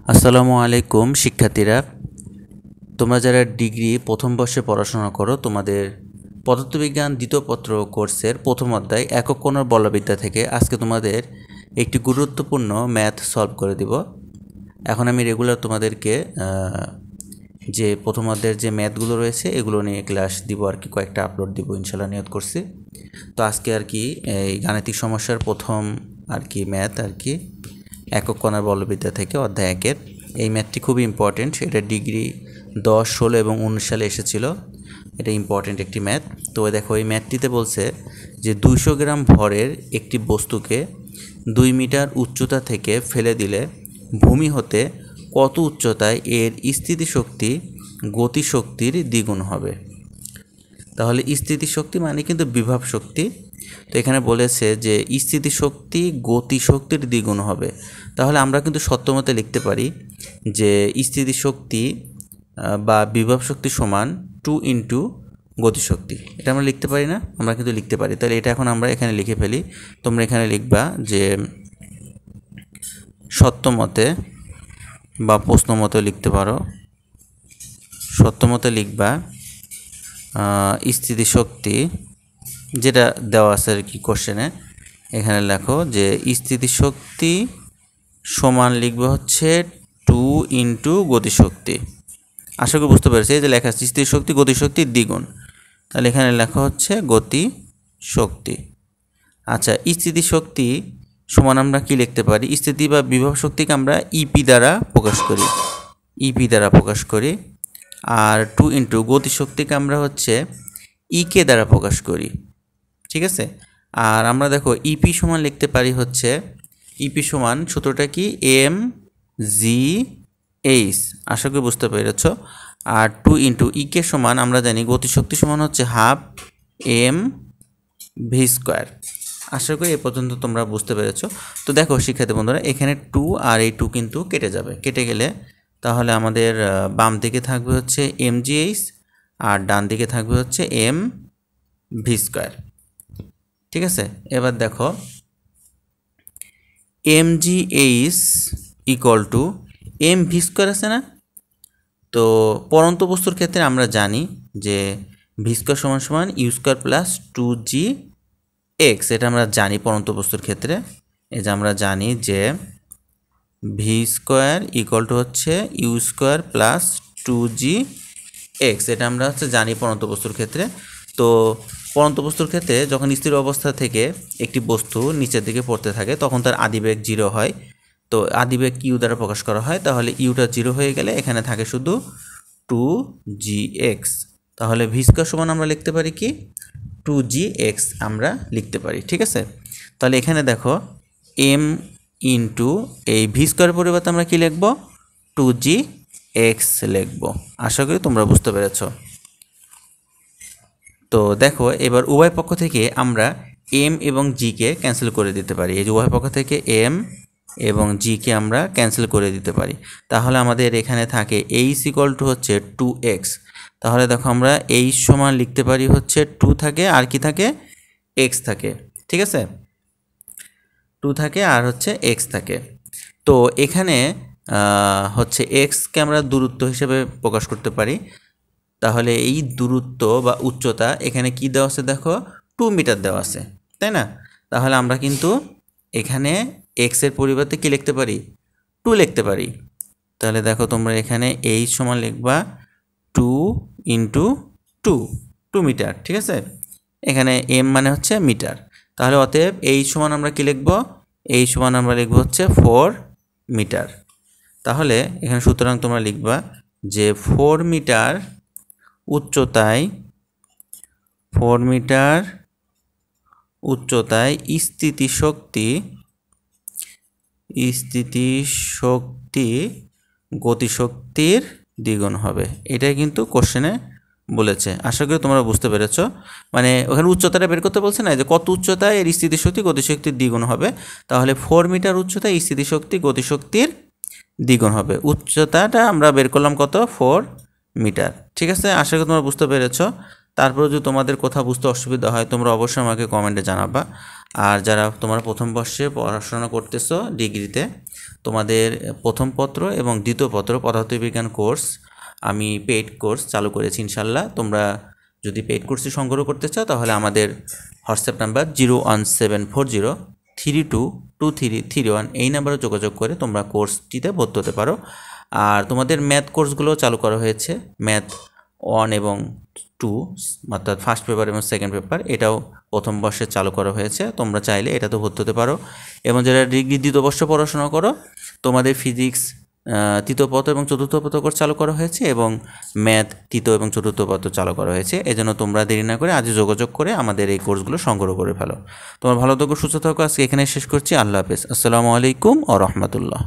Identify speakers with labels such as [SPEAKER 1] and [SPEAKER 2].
[SPEAKER 1] আসসালামু আলাইকুম শিক্ষার্থীরা, তোমরা যারা ডিগ্রি প্রথম বর্ষে পড়াশোনা করো, তোমাদের পদার্থবিজ্ঞান দ্বিতীয় পত্র কোর্সের প্রথম অধ্যায় একক কোণের বলবিদ্যা থেকে আজকে তোমাদের একটি গুরুত্বপূর্ণ ম্যাথ সলভ করে দিব। এখন আমি রেগুলার তোমাদেরকে যে প্রথম অধ্যায়ের যে ম্যাথগুলো রয়েছে এগুলো নিয়ে ক্লাস দিব আর কি, কয়েকটা আপলোড দিব ইনশাল্লাহ নিয়ত করছি। তো আজকে আর কি এই গাণিতিক সমস্যার প্রথম আর কি ম্যাথ আর কি একক কণার বলবিদ্যা থেকে অধ্যায় 1-এর এই ম্যাথটি খুবই ইম্পর্টেন্ট। এটা ডিগ্রি 10, 16 এবং 19 সালে এসেছিল। এটা ইম্পর্টেন্ট একটি ম্যাথ। তো দেখো এই ম্যাথটিতে বলছে যে 200 গ্রাম ভরের একটি বস্তুকে 2 মিটার উচ্চতা থেকে ফেলে দিলে ভূমি হতে কত উচ্চতায় এর স্থিতিশক্তি গতিশক্তির দ্বিগুণ হবে। তাহলে স্থিতিশক্তি মানে কিন্তু বিভব শক্তি। তো এখানে বলেছে যে স্থিতিশক্তি গতিশক্তির দ্বিগুণ হবে। তাহলে আমরা কিন্তু সত্যমতে লিখতে পারি যে স্থিতিশক্তি বা বিভব শক্তি সমান 2 ইন্টু গতিশক্তি। এটা আমরা লিখতে পারি না? আমরা কিন্তু লিখতে পারি। তাহলে এটা এখন আমরা এখানে লিখে ফেলি। তোমরা এখানে লিখবা যে সত্যমতে বা প্রশ্নমতে লিখতে পারো। সত্যমতে লিখবা স্থিতিশক্তি যেটা দেওয়া আছে আর কি কোশ্চেনে, এখানে লেখো যে স্থিতিশক্তি সমান লিখবে হচ্ছে 2 ইন্টু গতিশক্তি। আশা করি বুঝতে পেরেছি। এই যে লেখা আছে স্থিতিশক্তি গতিশক্তির দ্বিগুণ, তাহলে এখানে লেখা হচ্ছে গতিশক্তি। আচ্ছা, স্থিতিশক্তি সমান আমরা কি লিখতে পারি? স্থিতি বা বিভব শক্তিকে আমরা ইপি দ্বারা প্রকাশ করি, ইপি দ্বারা প্রকাশ করি। আর 2 ইন্টু গতিশক্তিকে আমরা হচ্ছে ইকে দ্বারা প্রকাশ করি। ঠিক আছে। আর আমরা দেখো ইপি সমান লিখতে পারি হচ্ছে ইপি সমান সূত্রটা কি এম জি এইচ। আশা করি বুঝতে পেরেছ। আর 2 ইন্টু ইকে সমান আমরা জানি গতিশক্তি সমান হচ্ছে হাফ এম ভি স্কোয়ার। আশা করি এ পর্যন্ত তোমরা বুঝতে পেরেছ। তো দেখো শিক্ষার্থী বন্ধুরা, এখানে 2 আর এই 2 কিন্তু কেটে যাবে। কেটে গেলে তাহলে আমাদের বাম দিকে থাকবে হচ্ছে এম জি এইচ আর ডান দিকে থাকবে হচ্ছে এম ভি স্কোয়ার। ঠিক আছে। এবার দেখো M G H equal to M V square আছে না? তো পরন্ত বস্তুর ক্ষেত্রে আমরা জানি যে ভি স্কোয়ার সমান সমান ইউ স্কোয়ার প্লাস 2জি এক্স। এটা আমরা জানি পরন্ত বস্তুর ক্ষেত্রে। এই যে আমরা জানি যে ভি স্কোয়ার ইকুয়াল টু হচ্ছে ইউ স্কোয়ার প্লাস 2জি এক্স। এটা আমরা হচ্ছে জানি পরন্ত বস্তুর ক্ষেত্রে। তো পরন্ত বস্তুর ক্ষেত্রে যখন স্থির অবস্থা থেকে একটি বস্তু নিচের দিকে পড়তে থাকে তখন তার আদিবেগ 0 হয়। তো আদিবেগ ইউ দ্বারা প্রকাশ করা হয়। তাহলে ইউটা 0 হয়ে গেলে এখানে থাকে শুধু 2gx। তাহলে ভি স্কোয়ার সমান আমরা লিখতে পারি কি 2gx আমরা লিখতে পারি। ঠিক আছে। তাহলে এখানে দেখো এম ইন্টু এই ভি স্কোয়ারের পরিবর্তে আমরা কি লিখব? 2gx লিখব। আশা করি তোমরা বুঝতে পেরেছ। তো দেখো এবার উভয় পক্ষ থেকে আমরা এম এবং জিকে ক্যান্সেল করে দিতে পারি। এই যে উভয় পক্ষ থেকে এম এবং জিকে আমরা ক্যান্সেল করে দিতে পারি। তাহলে আমাদের এখানে থাকে এইচ ইকুয়াল টু হচ্ছে 2x। তাহলে দেখো আমরা এইচ সমান লিখতে পারি হচ্ছে 2 থাকে আর কি থাকে x থাকে। ঠিক আছে, 2 থাকে আর হচ্ছে x থাকে। তো এখানে হচ্ছে এক্সকে আমরা দূরত্ব হিসেবে প্রকাশ করতে পারি। তাহলে এই দূরত্ব বা উচ্চতা এখানে কি দেওয়া আছে? দেখো 2 মিটার দেওয়া আছে, তাই না? তাহলে আমরা কিন্তু এখানে এক্সের পরিবর্তে কি লিখতে পারি? 2 লিখতে পারি। তাহলে দেখো তোমরা এখানে এইচ সমান লিখবা 2 ইন্টু 2 মিটার। ঠিক আছে। এখানে এম মানে হচ্ছে মিটার। তাহলে অতএব এইচ সমান আমরা কি লিখব? এইচ সমান আমরা লিখব হচ্ছে 4 মিটার। তাহলে এখানে সুতরাং তোমরা লিখবা যে 4 মিটার উচ্চতায় স্থিতিশক্তি গতিশক্তির দ্বিগুণ হবে। এটাই কিন্তু কোশ্চেনে বলেছে। আশা করি তোমরা বুঝতে পেরেছ। মানে ওখানে উচ্চতাটা বের করতে বলছে না যে কত উচ্চতায় এর স্থিতিশক্তি গতিশক্তির দ্বিগুণ হবে। তাহলে 4 মিটার উচ্চতায় স্থিতিশক্তি গতিশক্তির দ্বিগুণ হবে। উচ্চতাটা আমরা বের করলাম কত? 4 মিটার। ঠিক আছে। আশা করি তোমরা বুঝতে পেরেছ। তারপরে যদি তোমাদের কোথাও বুঝতে অসুবিধা হয় তোমরা অবশ্যই আমাকে কমেন্টে জানাবা। আর যারা তোমরা প্রথম বর্ষে পড়াশোনা করতেছো ডিগ্রিতে, তোমাদের প্রথম পত্র এবং দ্বিতীয় পত্র পদার্থবিজ্ঞান কোর্স আমি পেইড কোর্স চালু করেছি ইনশাল্লাহ। তোমরা যদি পেইড কোর্সটি সংগ্রহ করতে চাও তাহলে আমাদের হোয়াটসঅ্যাপ নাম্বার 01740322331 এই নাম্বারে যোগাযোগ করে তোমরা কোর্সটিতে ভর্তি হতে পারো। আর তোমাদের ম্যাথ কোর্সগুলো চালু করা হয়েছে, ম্যাথ 1 এবং 2 অর্থাৎ ফার্স্ট পেপার এবং সেকেন্ড পেপার, এটাও প্রথম বর্ষে চালু করা হয়েছে। তোমরা চাইলে এটাতে ভর্তি হতে পারো। এবং যারা ডিগ্রি দ্বিতীয় বর্ষে পড়াশোনা করো, তোমাদের ফিজিক্স তৃতীয় পত্র এবং চতুর্থ পত্র কোর্স চালু করা হয়েছে এবং ম্যাথ তৃতীয় এবং চতুর্থ পত্র চালু করা হয়েছে। এজন্য তোমরা দেরি না করে আজই যোগাযোগ করে আমাদের এই কোর্সগুলো সংগ্রহ করে ফেলো। তোমার ভালো থাকো, সুস্থ থাকো। আজকে এখানে শেষ করছি। আল্লাহ হাফেজ। আসসালামু আলাইকুম ওয়া রাহমাতুল্লাহ।